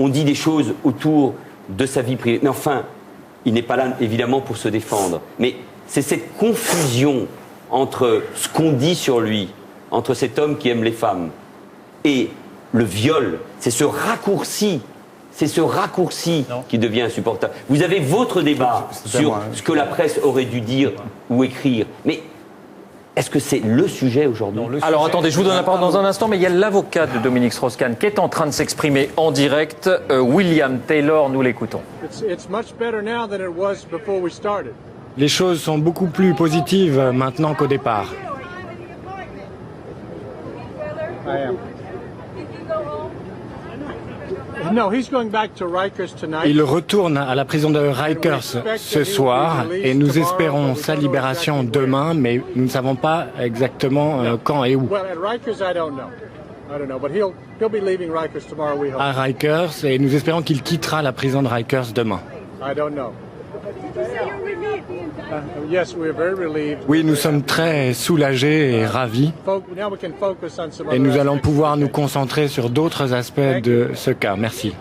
on dit des choses autour de sa vie privée. Mais enfin, il n'est pas là, évidemment, pour se défendre. Mais c'est cette confusion entre ce qu'on dit sur lui, entre cet homme qui aime les femmes, et le viol. C'est ce raccourci qui devient insupportable. Vous avez votre débat sur ce que la presse aurait dû dire ou écrire. Mais est-ce que c'est le sujet aujourd'hui ? Alors attendez, je vous donne la parole dans un instant, mais il y a l'avocat de Dominique Strauss-Kahn qui est en train de s'exprimer en direct. William Taylor, nous l'écoutons. Les choses sont beaucoup plus positives maintenant qu'au départ. Il retourne à la prison de Rikers ce soir et nous espérons sa libération demain, mais nous ne savons pas exactement quand et où. À Rikers, et nous espérons qu'il quittera la prison de Rikers demain. Oui, nous sommes très soulagés et ravis. Et nous allons pouvoir nous concentrer sur d'autres aspects de ce cas. Merci.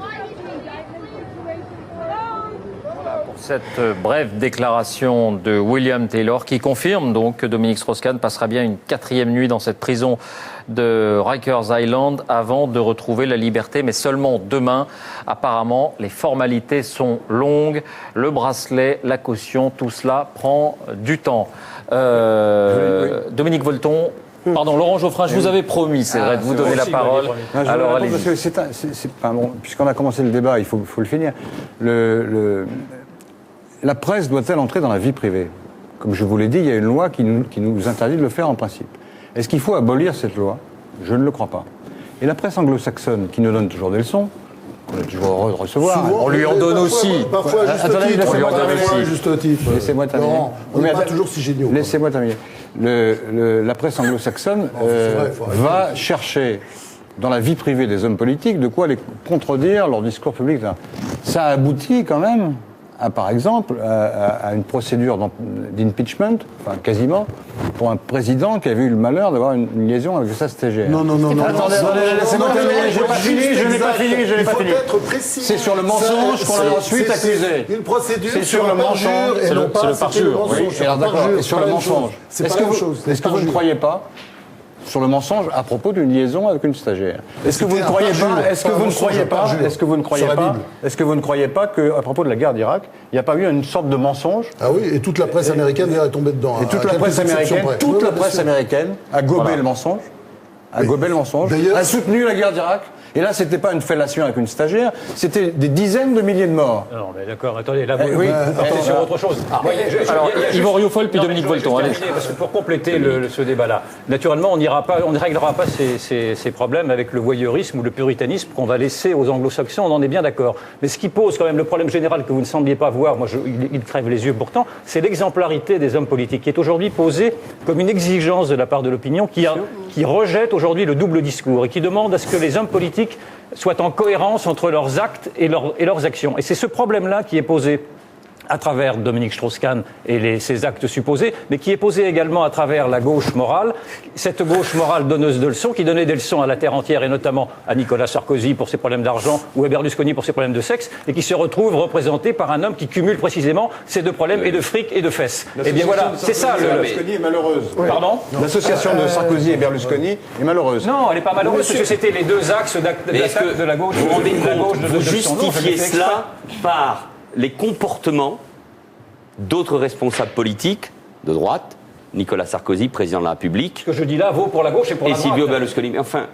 Cette brève déclaration de William Taylor qui confirme donc que Dominique Strauss-Kahn passera bien une 4e nuit dans cette prison de Rikers Island avant de retrouver la liberté, mais seulement demain. Apparemment, les formalités sont longues, le bracelet, la caution, tout cela prend du temps. Dominique Volton, pardon, Laurent Geoffrin, je vous avais promis, c'est vrai, de vous donner la parole. Alors, allez-y. Puisqu'on a commencé le débat, il faut le finir. La presse doit-elle entrer dans la vie privée ? Comme je vous l'ai dit, il y a une loi qui nous interdit de le faire en principe. Est-ce qu'il faut abolir cette loi ? Je ne le crois pas. Et la presse anglo-saxonne, qui nous donne toujours des leçons, qu'on est toujours heureux de recevoir... Souvent, on lui en donne aussi. Parfois, juste titre. Laissez-moi terminer. Non, on n'est pas toujours si géniaux. Laissez-moi terminer. La presse anglo-saxonne va chercher dans la vie privée des hommes politiques de quoi les contredire leur discours public. Ça aboutit quand même... par exemple, à une procédure d'impeachment, enfin quasiment, pour un président qui avait eu le malheur d'avoir une liaison avec sa stagiaire. Non. Attendez, laissez-moi terminer, je n'ai pas fini. C'est sur le mensonge qu'on l'a ensuite accusé. Une procédure c'est sur le mensonge, c'est le parjure. Oui, alors d'accord, et sur le mensonge. Est-ce que vous ne croyez pas sur le mensonge à propos d'une liaison avec une stagiaire. Est-ce que vous ne croyez pas qu'à propos de la guerre d'Irak, il n'y a pas eu une sorte de mensonge ? Ah oui, et toute la presse américaine est tombée dedans. Et toute la presse américaine a gobé le mensonge, a soutenu la guerre d'Irak. Et là, c'était pas une fellation avec une stagiaire, c'était des dizaines de milliers de morts. Non, mais d'accord, attendez, là, vous partez sur autre chose. Alors, Yvan Rioufol, puis Dominique Volton. Parce que pour compléter ce débat-là, naturellement, on ne réglera pas ces problèmes avec le voyeurisme ou le puritanisme qu'on va laisser aux anglo-saxons, on en est bien d'accord. Mais ce qui pose quand même le problème général que vous ne sembliez pas voir, il crève les yeux pourtant, c'est l'exemplarité des hommes politiques qui est aujourd'hui posée comme une exigence de la part de l'opinion qui rejette aujourd'hui le double discours et qui demande à ce que les hommes politiques soient en cohérence entre leurs actes et leurs actions. Et c'est ce problème-là qui est posé à travers Dominique Strauss-Kahn et ses actes supposés, mais qui est posé également à travers la gauche morale, cette gauche morale donneuse de leçons, qui donnait des leçons à la terre entière, et notamment à Nicolas Sarkozy pour ses problèmes d'argent, ou à Berlusconi pour ses problèmes de sexe, et qui se retrouve représenté par un homme qui cumule précisément ces deux problèmes, et de fric et de fesses. Et bien voilà, c'est ça Berlusconi est malheureuse. Pardon ? L'association de Sarkozy et Berlusconi est malheureuse. Non, elle n'est pas malheureuse, parce que c'était les deux axes de la gauche. Vous justifiez cela par les comportements d'autres responsables politiques de droite, Nicolas Sarkozy, président de la République. Ce que je dis là vaut pour la gauche et pour la droite. Et Silvio Berlusconi. Mais enfin,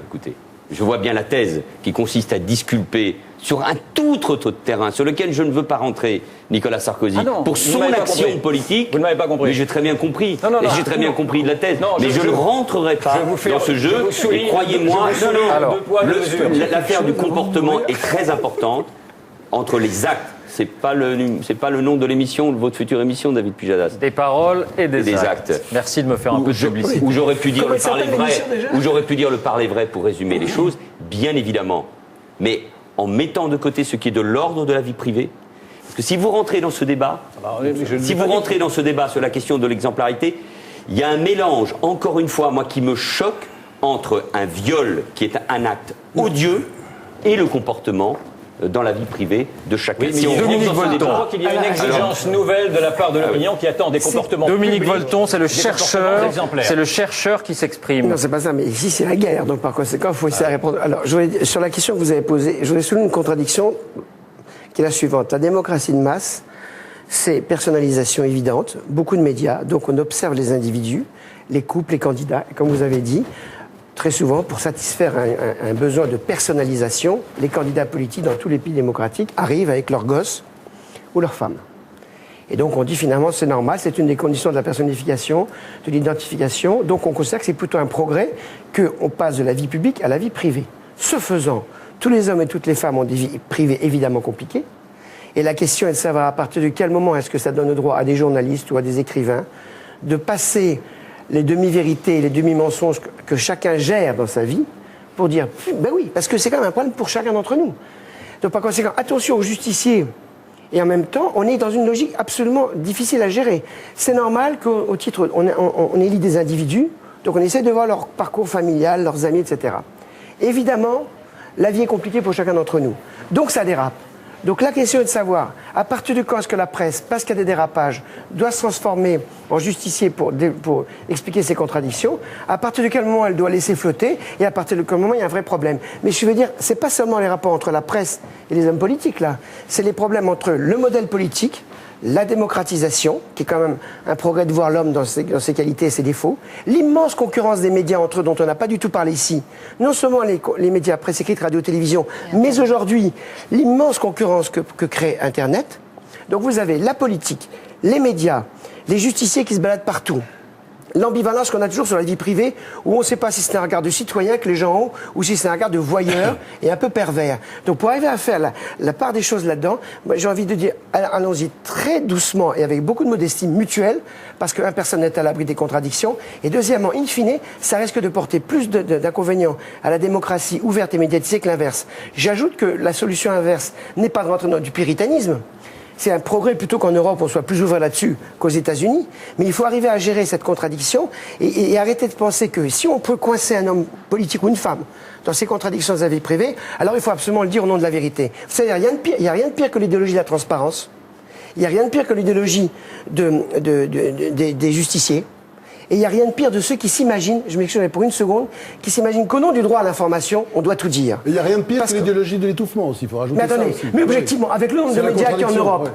écoutez, je vois bien la thèse qui consiste à disculper sur un tout autre terrain, sur lequel je ne veux pas rentrer, Nicolas Sarkozy, pour son action politique. Vous ne m'avez pas compris. Mais j'ai très bien compris. Et j'ai très bien compris la thèse. Non, mais je ne rentrerai pas dans ce jeu. Et croyez-moi, l'affaire du comportement est très importante entre les actes. C'est pas le nom de l'émission, de votre future émission, David Pujadas. Des paroles et des actes. Merci de me faire un peu de publicité. Où j'aurais pu dire le parler vrai pour résumer les choses, bien évidemment. Mais en mettant de côté ce qui est de l'ordre de la vie privée, parce que si vous rentrez dans ce débat, sur la question de l'exemplarité, il y a un mélange, encore une fois, moi, qui me choque, entre un viol qui est un acte odieux et le comportement dans la vie privée de chacun. Oui, mais Dominique Volton, je crois qu'il y a une exigence nouvelle de la part de l'opinion qui attend des comportements Dominique publics, Volton, c'est le exemplaires. chercheur qui s'exprime. Non, c'est pas ça, mais ici c'est la guerre, donc par conséquent, il faut essayer de répondre. Alors, sur la question que vous avez posée, je voudrais souligner une contradiction qui est la suivante. La démocratie de masse, c'est personnalisation évidente, beaucoup de médias, donc on observe les individus, les couples, les candidats, et comme vous avez dit, très souvent, pour satisfaire un besoin de personnalisation, les candidats politiques dans tous les pays démocratiques arrivent avec leurs gosses ou leurs femmes. Et donc on dit finalement c'est normal, c'est une des conditions de la personnification, de l'identification. Donc on considère que c'est plutôt un progrès qu'on passe de la vie publique à la vie privée. Ce faisant, tous les hommes et toutes les femmes ont des vies privées évidemment compliquées. Et la question est de savoir à partir de quel moment est-ce que ça donne le droit à des journalistes ou à des écrivains de passer les demi-vérités et les demi-mensonges que chacun gère dans sa vie pour dire, ben oui, parce que c'est quand même un problème pour chacun d'entre nous. Donc par conséquent, attention aux justiciers. Et en même temps, on est dans une logique absolument difficile à gérer. C'est normal qu'au titre, on élit des individus, donc on essaie de voir leur parcours familial, leurs amis, etc. Évidemment, la vie est compliquée pour chacun d'entre nous. Donc ça dérape. Donc la question est de savoir, à partir de quand est-ce que la presse, parce qu'il y a des dérapages, doit se transformer en justicier pour expliquer ses contradictions, à partir de quel moment elle doit laisser flotter, et à partir de quel moment il y a un vrai problème. Mais je veux dire, c'est pas seulement les rapports entre la presse et les hommes politiques, là. C'est les problèmes entre le modèle politique, la démocratisation, qui est quand même un progrès de voir l'homme dans ses qualités et ses défauts, l'immense concurrence des médias entre eux, dont on n'a pas du tout parlé ici, non seulement les médias presse écrite, radio, télévision, mais aujourd'hui, l'immense concurrence que crée Internet. Donc vous avez la politique, les médias, les justiciers qui se baladent partout, l'ambivalence qu'on a toujours sur la vie privée, où on ne sait pas si c'est un regard de citoyen que les gens ont, ou si c'est un regard de voyeur et un peu pervers. Donc pour arriver à faire la part des choses là-dedans, moi, j'ai envie de dire, allons-y très doucement et avec beaucoup de modestie mutuelle, parce qu'un, personne n'est à l'abri des contradictions, et deuxièmement, in fine, ça risque de porter plus d'inconvénients à la démocratie ouverte et médiatisée que l'inverse. J'ajoute que la solution inverse n'est pas de rentrer dans du puritanisme. C'est un progrès plutôt qu'en Europe on soit plus ouvert là-dessus qu'aux États-Unis. Mais il faut arriver à gérer cette contradiction et arrêter de penser que si on peut coincer un homme politique ou une femme dans ses contradictions de sa vie privée, alors il faut absolument le dire au nom de la vérité. Vous savez, il n'y a rien de pire que l'idéologie de la transparence. Il n'y a rien de pire que l'idéologie des justiciers. Et il n'y a rien de pire de ceux qui s'imaginent, je m'excuse pour une seconde, qui s'imaginent qu'au nom du droit à l'information, on doit tout dire. Il n'y a rien de pire que l'idéologie de l'étouffement aussi, il faut rajouter ça aussi. Mais objectivement, avec le nombre de médias qu'il y a en Europe,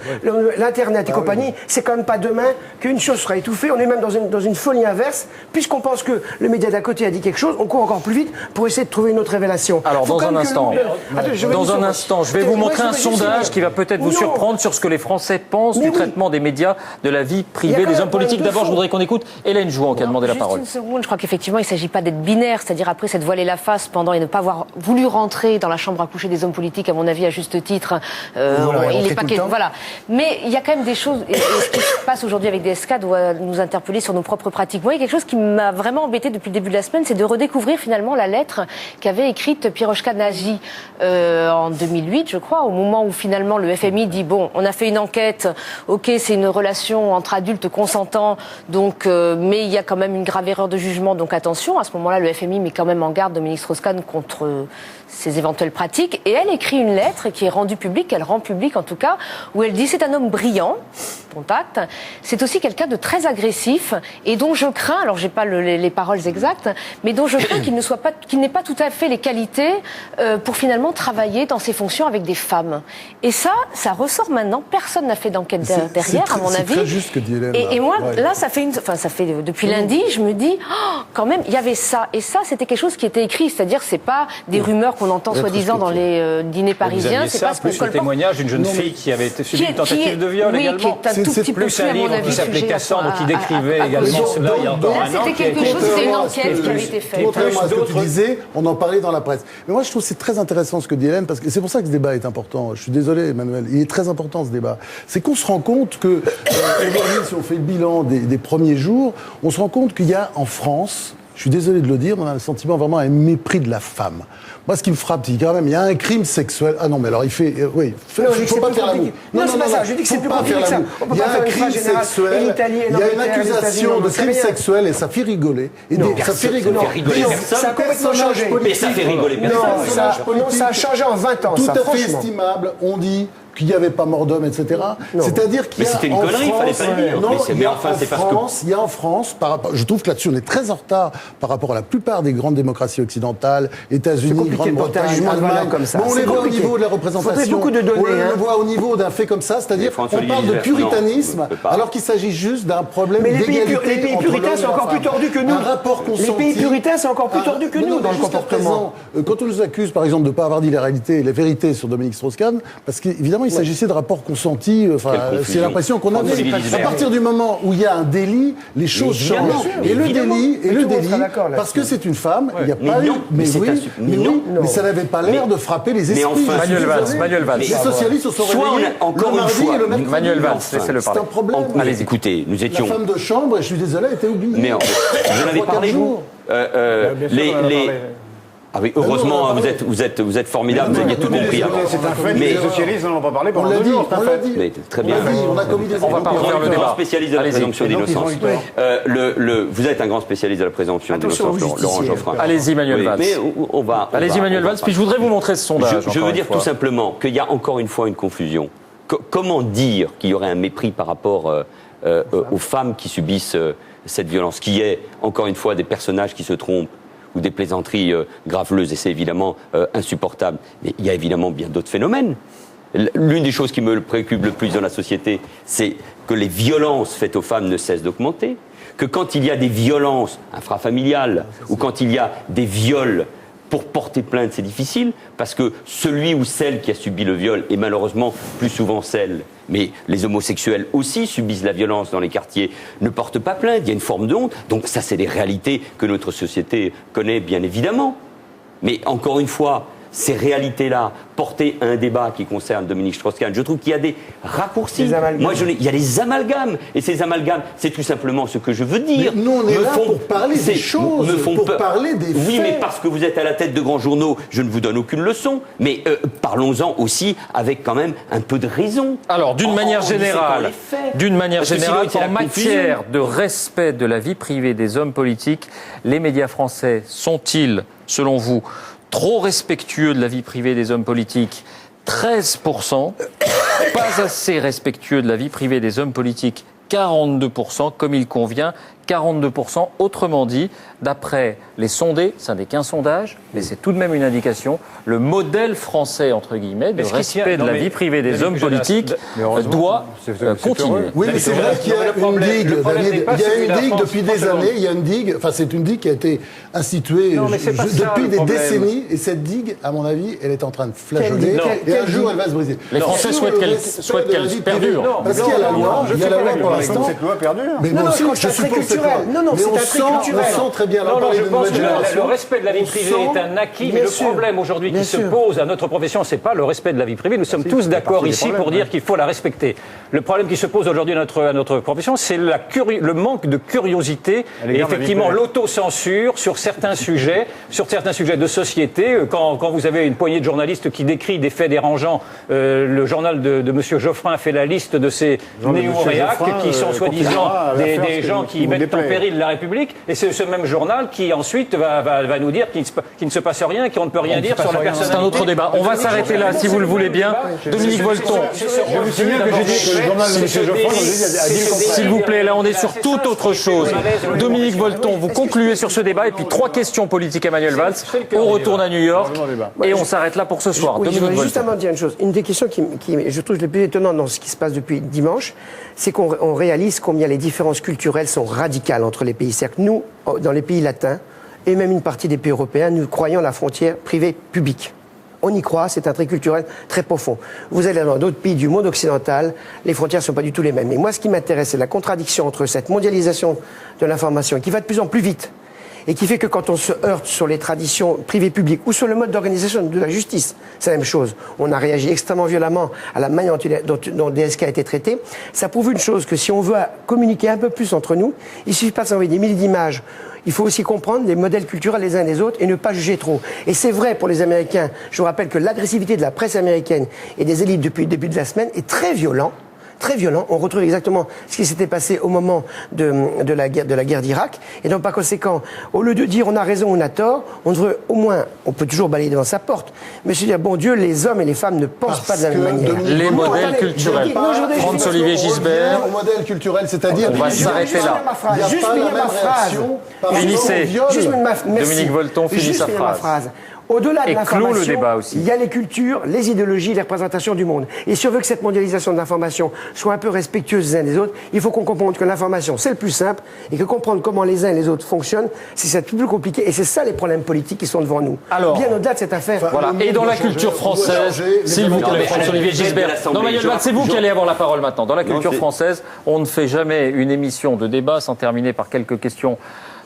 l'Internet et compagnie, c'est quand même pas demain qu'une chose sera étouffée. On est même dans une folie inverse, puisqu'on pense que le média d'à côté a dit quelque chose, on court encore plus vite pour essayer de trouver une autre révélation. Alors dans un instant, je vais vous montrer un sondage qui va peut-être vous surprendre sur ce que les Français pensent du traitement des médias, de la vie privée des hommes politiques. D'abord, je voudrais qu'on écoute Hélène Jouan qui a demandé la parole. Juste une seconde, je crois qu'effectivement, il ne s'agit pas d'être binaire, c'est-à-dire après s'être voilé la face pendant et ne pas avoir voulu rentrer dans la chambre à coucher des hommes politiques, à mon avis, à juste titre. Il n'est pas voilà. Mais il y a quand même des choses, et ce qui se passe aujourd'hui avec DSK doit nous interpeller sur nos propres pratiques. Moi, il y a quelque chose qui m'a vraiment embêté depuis le début de la semaine, c'est de redécouvrir finalement la lettre qu'avait écrite Piroshka Nagy en 2008, je crois, au moment où finalement le FMI dit bon, on a fait une enquête, ok, c'est une relation entre adultes consentants, donc, mais il y a quand même une grave erreur de jugement, donc attention. À ce moment-là, le FMI met quand même en garde Dominique Strauss-Kahn contre ces éventuelles pratiques. Et elle écrit une lettre qui est rendue publique, elle rend publique en tout cas, où elle dit c'est un homme brillant, contact. C'est aussi quelqu'un de très agressif et dont je crains, alors j'ai pas les paroles exactes, mais dont je crains qu'il n'ait pas tout à fait les qualités pour finalement travailler dans ses fonctions avec des femmes. Et ça ressort maintenant. Personne n'a fait d'enquête derrière, à mon avis. C'est très juste ce que dit Hélène. Et moi, là, ça fait depuis lundi, je me dis, quand même, il y avait ça. Et ça, c'était quelque chose qui était écrit. C'est-à-dire, c'est pas des rumeurs qu'on entend soi-disant dans les dîners parisiens. C'est pas ce qu'on plus le témoignage d'une jeune fille qui avait été subi une tentative de viol également. Qui est un tout petit peu plus un livre qui s'appelait Cassandre, qui décrivait également cela il y a encore un an. C'était quelque chose, c'était une enquête qui avait été faite. Contrairement à ce que tu disais, on en parlait dans la presse. Mais moi, je trouve que c'est très intéressant ce que dit Hélène, parce que c'est pour ça que ce débat est important. Je suis désolé, Emmanuel, il est très important ce débat. C'est qu'on se rend compte que, aujourd'hui, si on fait le bilan des premiers jours, on se rend compte qu'il y a en France je suis désolé de le dire, on a le sentiment vraiment un mépris de la femme. Moi, ce qui me frappe, c'est quand même, il y a un crime sexuel. Ah non, mais alors il fait, oui, faut pas faire la moue. Non, c'est pas ça. Je dis que c'est plus compliqué que ça. Il y a un crime sexuel. Il y a une accusation de crime sexuel et ça fait rigoler. Ça fait rigoler. Ça a complètement changé. Mais ça fait rigoler personne. Non, ça a changé en 20 ans. Tout à fait estimable. On dit qu'il n'y avait pas mort d'homme, etc. C'est-à-dire qu'il y a c'était une connerie, il fallait pas le dire. Non, mais enfin, c'est parce que... Il y a en France, je trouve que là-dessus, on est très en retard par rapport à la plupart des grandes démocraties occidentales, États-Unis, Grande-Bretagne, Allemagne. Comme ça. Bon, on les voit au niveau de la représentation. Beaucoup de données, on le voit au niveau d'un fait comme ça, c'est-à-dire qu'on parle de puritanisme, alors qu'il s'agit juste d'un problème d'égalité. Mais les pays puritains sont encore plus tordus que nous. Un rapport consenti. Les pays puritains sont encore plus tordus que nous dans le comportement. Quand on nous accuse, par exemple, de ne pas avoir dit la réalité et la vérité sur Dominique Strauss-Kahn, parce qu'évidemment, il s'agissait de rapports consenti, c'est l'impression qu'on avait. À partir du moment où il y a un délit, les choses changent. Et le délit, parce que c'est une femme, il n'y a pas eu. Mais ça n'avait pas l'air de frapper les esprits. Manuel Valls. Les socialistes se sont réveillés encore une fois. Manuel Valls, laissez-le parler. C'est un problème. Allez, écoutez, nous étions. La femme de chambre, je suis désolé, était oubliée. Mais vous en avez parlé, vous Ah oui, heureusement, vous êtes formidable, vous avez tout compris. C'est un fait, les socialistes n'en ont pas parlé pendant 2 jours. On l'a dit. Très bien. On a commis des On va pas refaire le débat. Spécialiste de la présomption d'innocence. Vous êtes un grand spécialiste de la présomption d'innocence, Laurent Geoffrin. Allez-y, Manuel Valls. Mais on va. Allez-y, Manuel Valls. Puis je voudrais vous montrer ce sondage. Je veux dire tout simplement qu'il y a encore une fois une confusion. Comment dire qu'il y aurait un mépris par rapport aux femmes qui subissent cette violence, qui est encore une fois des personnages qui se trompent ou des plaisanteries graveleuses, et c'est évidemment insupportable. Mais il y a évidemment bien d'autres phénomènes. L'une des choses qui me préoccupe le plus dans la société, c'est que les violences faites aux femmes ne cessent d'augmenter, que quand il y a des violences intrafamiliales, ou quand il y a des viols, pour porter plainte, c'est difficile, parce que celui ou celle qui a subi le viol est malheureusement plus souvent celle. Mais les homosexuels aussi subissent la violence dans les quartiers, ne portent pas plainte, il y a une forme de honte. Donc ça, c'est des réalités que notre société connaît bien évidemment. Mais encore une fois, ces réalités-là, portées à un débat qui concerne Dominique Strauss-Kahn, je trouve qu'il y a des raccourcis. Il y a des amalgames. Et ces amalgames, c'est tout simplement ce que je veux dire. Mais nous, on est là pour parler des choses, pour parler des faits. Oui, mais parce que vous êtes à la tête de grands journaux, je ne vous donne aucune leçon. Mais parlons-en aussi avec quand même un peu de raison. Alors, d'une manière générale, en matière de respect de la vie privée des hommes politiques, les médias français sont-ils, selon vous, trop respectueux de la vie privée des hommes politiques, 13%. Pas assez respectueux de la vie privée des hommes politiques, 42%, comme il convient, 42%. Autrement dit, d'après les sondés, ça n'est qu'un sondage, mais c'est tout de même une indication, le modèle français, entre guillemets, de respect de la vie privée des hommes politiques doit continuer. Oui, mais c'est vrai qu'il y a une digue, il y a une digue depuis des années, il y a une digue, enfin c'est une digue qui a été instituée depuis des décennies, et cette digue, à mon avis, elle est en train de flageoler, et un jour elle va se briser. Les Français souhaitent qu'elle perdure. Parce qu'il y a la loi, pour l'instant. Cette loi perdure. Mais moi aussi, je suppose que c'est un trait culturel. On sent très bien la je pense que le respect de la vie privée est un acquis, mais le problème aujourd'hui qui se pose à notre profession, c'est pas le respect de la vie privée. Nous sommes tous d'accord ici pour dire qu'il faut la respecter. Le problème qui se pose aujourd'hui à notre profession, c'est le manque de curiosité et effectivement l'autocensure sur certains sujets de société. Quand vous avez une poignée de journalistes qui décrit des faits dérangeants, le journal de M. Geoffrin fait la liste de ces néo-réacs qui sont soi-disant des gens qui mettent en péril la République, et c'est ce même journal qui ensuite va nous dire qu'il ne se passe rien, qu'on ne peut rien dire sur la personnalité. C'est un autre débat. On va s'arrêter là, si vous le voulez bien. Dominique Volton. Je me souviens que j'ai dit que le journal de M. Geoffrin a dit le contraire. S'il vous plaît, là on est sur toute autre chose. Dominique Volton, vous concluez sur ce débat, et puis 3 questions politiques à Manuel Valls. On retourne à New York, et on s'arrête là pour ce soir. Je voudrais justement dire une chose. Une des questions qui je trouve les plus étonnantes dans ce qui se passe depuis dimanche, c'est qu'on réalise combien les différences culturelles sont radicales entre les pays. C'est-à-dire que nous, dans les pays latins, et même une partie des pays européens, nous croyons à la frontière privée-publique. On y croit, c'est un trait culturel très profond. Vous allez dans d'autres pays du monde occidental, les frontières ne sont pas du tout les mêmes. Mais moi, ce qui m'intéresse, c'est la contradiction entre cette mondialisation de l'information qui va de plus en plus vite et qui fait que quand on se heurte sur les traditions privées-publiques ou sur le mode d'organisation de la justice, c'est la même chose. On a réagi extrêmement violemment à la manière dont DSK a été traité. Ça prouve une chose, que si on veut communiquer un peu plus entre nous, il suffit pas de s'envoyer des milliers d'images. Il faut aussi comprendre les modèles culturels les uns des autres et ne pas juger trop. Et c'est vrai pour les Américains. Je vous rappelle que l'agressivité de la presse américaine et des élites depuis le début de la semaine est très violent. Très violent. On retrouve exactement ce qui s'était passé au moment de la guerre d'Irak. Et donc, par conséquent, au lieu de dire on a raison, on a tort, on devrait au moins, on peut toujours balayer devant sa porte, mais se dire, bon Dieu, les hommes et les femmes ne pensent pas de la même manière. Les modèles culturels. François-Olivier Gisbert. Le modèle culturel, c'est-à-dire. On va s'arrêter là. Juste finir ma phrase. Finissez. Dominique Volton, finit sa phrase. Au-delà de l'information, le débat aussi. Il y a les cultures, les idéologies, les représentations du monde. Et si on veut que cette mondialisation de l'information soit un peu respectueuse des uns des autres, il faut qu'on comprenne que l'information, c'est le plus simple, et que comprendre comment les uns et les autres fonctionnent, c'est plus compliqué. Et c'est ça les problèmes politiques qui sont devant nous. Alors, bien au-delà de cette affaire. Voilà. Et dans la culture française, s'il vous plaît, François-Olivier Gisbert. Non, Manuel Valls, c'est vous qui allez avoir la parole maintenant. Dans la culture française, on ne fait jamais une émission de débat sans terminer par quelques questions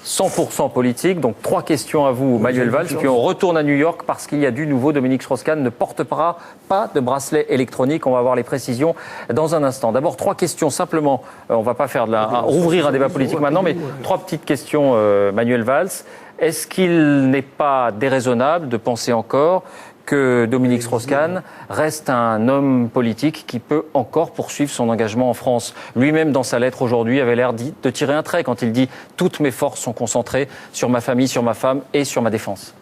100% politique. Donc 3 questions à vous, Manuel Valls, puis on retourne à New York parce qu'il y a du nouveau. Dominique Strauss-Kahn ne portera pas de bracelet électronique. On va avoir les précisions dans un instant. D'abord 3 questions simplement. On va pas faire rouvrir un débat politique maintenant, mais 3 petites questions, Manuel Valls. Est-ce qu'il n'est pas déraisonnable de penser encore que Dominique Strauss-Kahn reste un homme politique qui peut encore poursuivre son engagement en France? Lui-même, dans sa lettre aujourd'hui, avait l'air de tirer un trait quand il dit « Toutes mes forces sont concentrées sur ma famille, sur ma femme et sur ma défense ».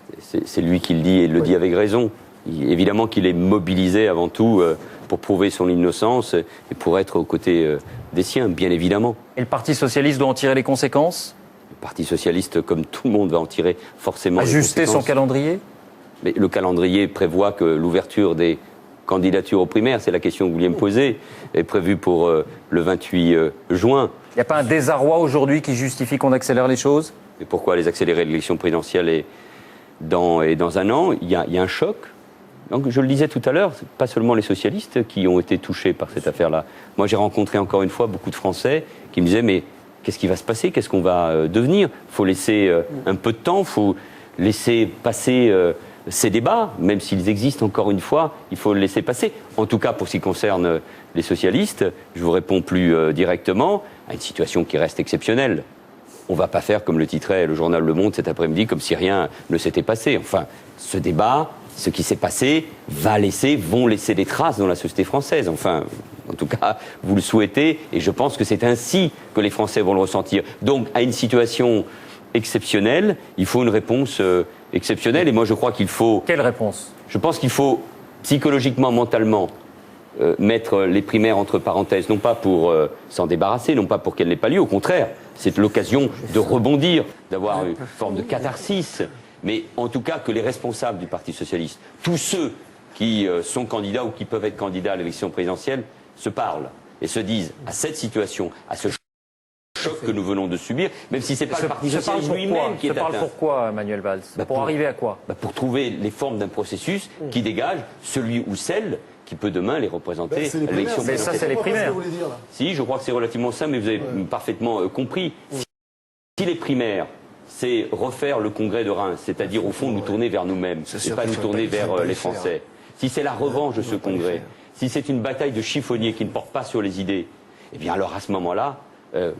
C'est lui qui le dit et il le dit avec raison. Évidemment qu'il est mobilisé avant tout pour prouver son innocence et pour être aux côtés des siens, bien évidemment. Et le Parti socialiste doit en tirer les conséquences? Le Parti socialiste, comme tout le monde, va en tirer forcément les conséquences. Ajuster son calendrier? Mais le calendrier prévoit que l'ouverture des candidatures aux primaires, c'est la question que vous vouliez me poser, est prévue pour le 28 juin. Il n'y a pas un désarroi aujourd'hui qui justifie qu'on accélère les choses? Mais pourquoi les accélérer? L'élection présidentielle est dans un an. Il y a un choc. Donc, je le disais tout à l'heure, c'est pas seulement les socialistes qui ont été touchés par cette affaire-là. Moi, j'ai rencontré encore une fois beaucoup de Français qui me disaient « Mais qu'est-ce qui va se passer? Qu'est-ce qu'on va devenir ?» Il faut laisser un peu de temps, il faut laisser passer ces débats, même s'ils existent encore une fois, il faut le laisser passer. En tout cas, pour ce qui concerne les socialistes, je vous réponds plus directement, à une situation qui reste exceptionnelle. On ne va pas faire, comme le titrait le journal Le Monde cet après-midi, comme si rien ne s'était passé. Enfin, ce débat, ce qui s'est passé, vont laisser des traces dans la société française. Enfin, en tout cas, vous le souhaitez, et je pense que c'est ainsi que les Français vont le ressentir. Donc, à une situation exceptionnelle, il faut une réponse exceptionnelle. Et moi, je crois qu'il faut... Quelle réponse? Je pense qu'il faut, psychologiquement, mentalement, mettre les primaires entre parenthèses, non pas pour s'en débarrasser, non pas pour qu'elles n'aient pas lieu. Au contraire, c'est l'occasion de rebondir, d'avoir une forme de catharsis. Mais en tout cas, que les responsables du Parti socialiste, tous ceux qui sont candidats ou qui peuvent être candidats à l'élection présidentielle, se parlent et se disent à cette situation, à ce choc que nous venons de subir, même si c'est pas le Parti socialiste lui-même qui est atteint. Pourquoi, Manuel Valls? Pour arriver à quoi? Pour trouver les formes d'un processus qui dégage celui ou celle qui peut demain les représenter à l'élection présidentielle. Mais ça, c'est les primaires. Si, je crois que c'est relativement simple, mais vous avez parfaitement compris. Si les primaires, c'est refaire le congrès de Reims, c'est-à-dire au fond nous tourner vers nous-mêmes, et pas nous tourner vers les Français. Si c'est la revanche de ce congrès, si c'est une bataille de chiffonniers qui ne porte pas sur les idées, eh bien alors à ce moment-là,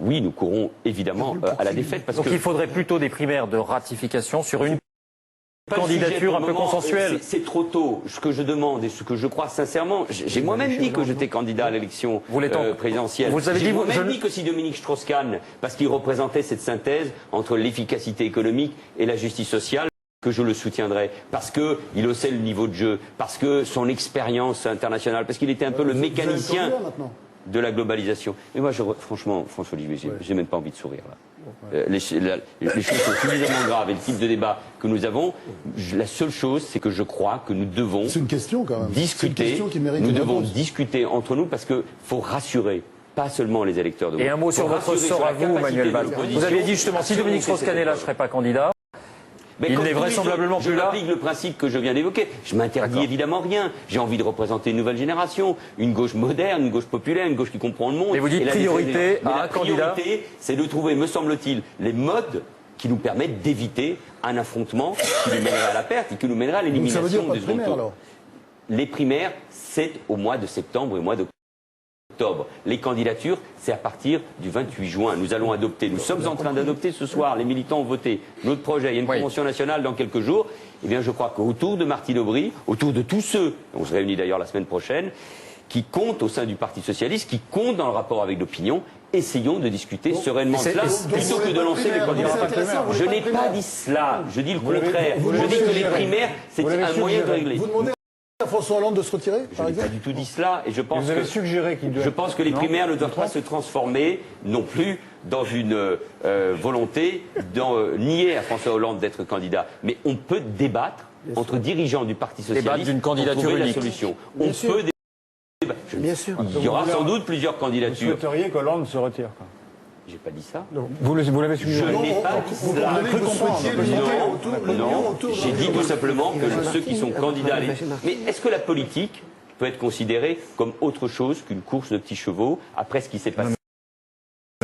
oui, nous courons évidemment à la défaite. Donc il faudrait plutôt des primaires de ratification sur une candidature un peu consensuelle. C'est trop tôt. Ce que je demande et ce que je crois sincèrement, j'ai moi-même dit que j'étais candidat à l'élection présidentielle. J'ai moi-même dit que si Dominique Strauss-Kahn, parce qu'il représentait cette synthèse entre l'efficacité économique et la justice sociale, que je le soutiendrais, parce qu'il haussait le niveau de jeu, parce que son expérience internationale, parce qu'il était un peu le mécanicien de la globalisation. Mais moi, franchement, François-Olivier, j'ai même pas envie de sourire là. Les choses sont suffisamment graves et le type de débat que nous avons, la seule chose, c'est que je crois que nous devons discuter, discuter entre nous parce qu'il faut rassurer pas seulement les électeurs de gauche. Et un mot sur votre sort à vous, Manuel Valls. Vous avez dit justement, si Dominique Strauss-Kahn est là, je ne serai pas candidat. Mais il n'est vraisemblablement plus là. Je applique le principe que je viens d'évoquer. Je m'interdis évidemment rien. J'ai envie de représenter une nouvelle génération, une gauche moderne, une gauche populaire, une gauche qui comprend le monde. Et vous dites priorité à un candidat. La priorité, c'est de trouver, me semble-t-il, les modes qui nous permettent d'éviter un affrontement qui nous mènerait à la perte et qui nous mènerait à l'élimination des seconds tours. Les primaires, c'est au mois de septembre et au mois d'octobre. Les candidatures, c'est à partir du 28 juin. Nous allons adopter, nous sommes en train d'adopter ce soir, les militants ont voté notre projet, il y a une convention nationale dans quelques jours. Eh bien, je crois qu'autour de Martine Aubry, autour de tous ceux, on se réunit d'ailleurs la semaine prochaine, qui comptent au sein du Parti Socialiste, qui comptent dans le rapport avec l'opinion, essayons de discuter sereinement de cela, plutôt que de lancer les candidats. Je n'ai pas dit cela, je dis le contraire. Je dis que les primaires, c'est un moyen de régler. Vous demandez à François Hollande de se retirer, par exemple ? Je n'ai pas du tout dit cela, et je pense que les Non, primaires ne doivent pas se transformer non plus dans une volonté de nier à François Hollande d'être candidat. Mais on peut débattre entre dirigeants du Parti Socialiste d'une candidature pour trouver unique. la solution. On peut débattre. Bien sûr. Il y aura sans doute plusieurs candidatures. Vous souhaiteriez qu'Hollande se retire, quoi. J'ai pas dit ça. Vous l'avez Je suggéré. n'ai pas dit cela. Non, j'ai dit tout simplement que ceux qui sont candidats... Mais est-ce que la politique peut être considérée comme autre chose qu'une course de petits chevaux après ce qui s'est passé?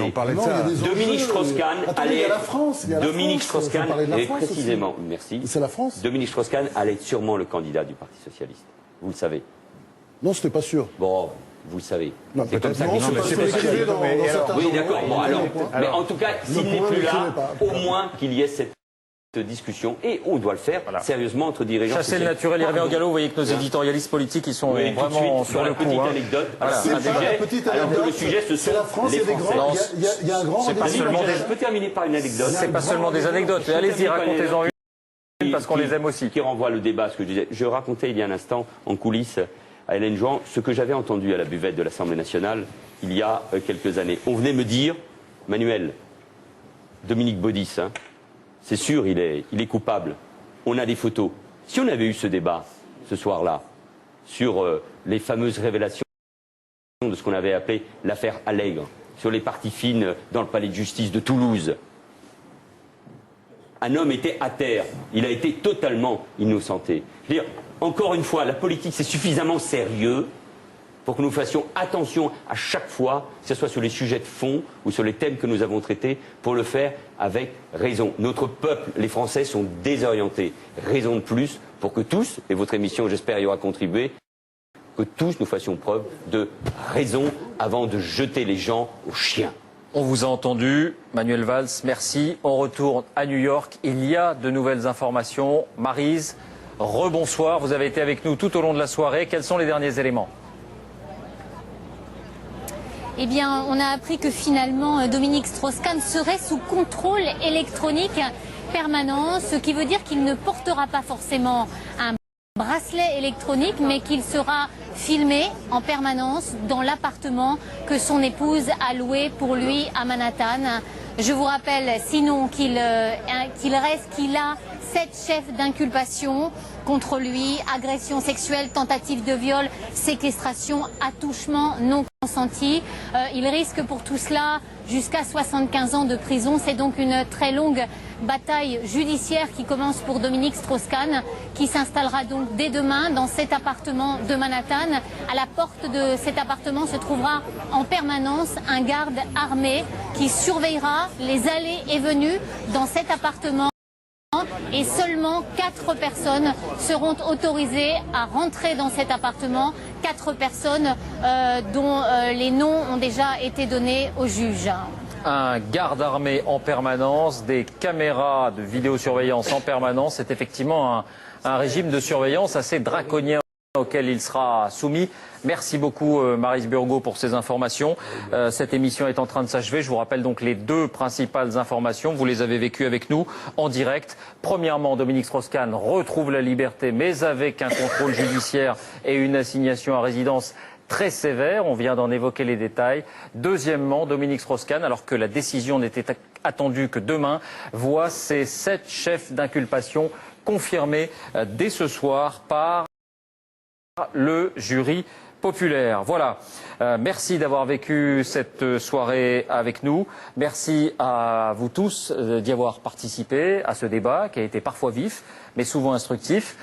On parlait de ça. Dominique Strauss-Kahn allait... Il y a la France. Dominique Strauss-Kahn, précisément, aussi. merci. C'est la France. Dominique Strauss-Kahn allait être sûrement le candidat du Parti Socialiste. Vous le savez. Non, c'était pas sûr. Bon, vous le savez. Non, C'est comme ça non, c'est pas sûr. Écrivez dans certains Oui, journaux. d'accord. Bon, alors, mais en tout cas, s'il n'est plus là, pas. au moins qu'il y ait cette discussion, et on doit le faire sérieusement entre dirigeants. Chasser le naturel, il revient au galop. Vous voyez que nos éditorialistes politiques, ils sont vraiment sur le coup. Petite anecdote. Voilà. C'est un sujet, alors que le sujet, ce sont la France, les il y a des Français. grands... Il y a un grand... C'est pas seulement Je peux terminer par une anecdote. C'est pas seulement des anecdotes. Mais allez-y, racontez-en une, parce qu'on les aime aussi. Qui renvoie le débat, ce que je disais. Je racontais il y a un instant, en coulisses, à Hélène Jouan, ce que j'avais entendu à la buvette de l'Assemblée nationale il y a quelques années. On venait me dire, Manuel, Dominique Baudis, hein, c'est sûr, il est coupable. On a des photos. Si on avait eu ce débat, ce soir-là, sur les fameuses révélations de ce qu'on avait appelé l'affaire Allègre, sur les parties fines dans le palais de justice de Toulouse, un homme était à terre. Il a été totalement innocenté. Je veux dire, encore une fois, la politique, c'est suffisamment sérieux pour que nous fassions attention à chaque fois, que ce soit sur les sujets de fond ou sur les thèmes que nous avons traités, pour le faire avec raison. Notre peuple, les Français, sont désorientés. Raison de plus pour que tous, et votre émission, j'espère, y aura contribué, que tous nous fassions preuve de raison avant de jeter les gens aux chiens. On vous a entendu, Manuel Valls, merci. On retourne à New York. Il y a de nouvelles informations. Maryse, rebonsoir. Vous avez été avec nous tout au long de la soirée. Quels sont les derniers éléments ? Eh bien, on a appris que finalement, Dominique Strauss-Kahn serait sous contrôle électronique permanent, ce qui veut dire qu'il ne portera pas forcément un bracelet électronique, mais qu'il sera filmé en permanence dans l'appartement que son épouse a loué pour lui à Manhattan. Je vous rappelle sinon qu'il a 7 chefs d'inculpation contre lui, agression sexuelle, tentative de viol, séquestration, attouchement non consenti. Il risque pour tout cela jusqu'à 75 ans de prison. C'est donc une très longue bataille judiciaire qui commence pour Dominique Strauss-Kahn, qui s'installera donc dès demain dans cet appartement de Manhattan. À la porte de cet appartement se trouvera en permanence un garde armé qui surveillera les allées et venues dans cet appartement. Et seulement 4 personnes seront autorisées à rentrer dans cet appartement. 4 personnes dont les noms ont déjà été donnés au juge. Un garde armé en permanence, des caméras de vidéosurveillance en permanence. C'est effectivement un régime de surveillance assez draconien auquel il sera soumis. Merci beaucoup Maryse Burgot pour ces informations. Cette émission est en train de s'achever. Je vous rappelle donc les 2 principales informations. Vous les avez vécues avec nous en direct. Premièrement, Dominique Strauss-Kahn retrouve la liberté, mais avec un contrôle judiciaire et une assignation à résidence très sévère. On vient d'en évoquer les détails. Deuxièmement, Dominique Strauss-Kahn, alors que la décision n'était attendue que demain, voit ses 7 chefs d'inculpation confirmés dès ce soir par le jury populaire. Voilà. Merci d'avoir vécu cette soirée avec nous. Merci à vous tous d'y avoir participé à ce débat qui a été parfois vif, mais souvent instructif.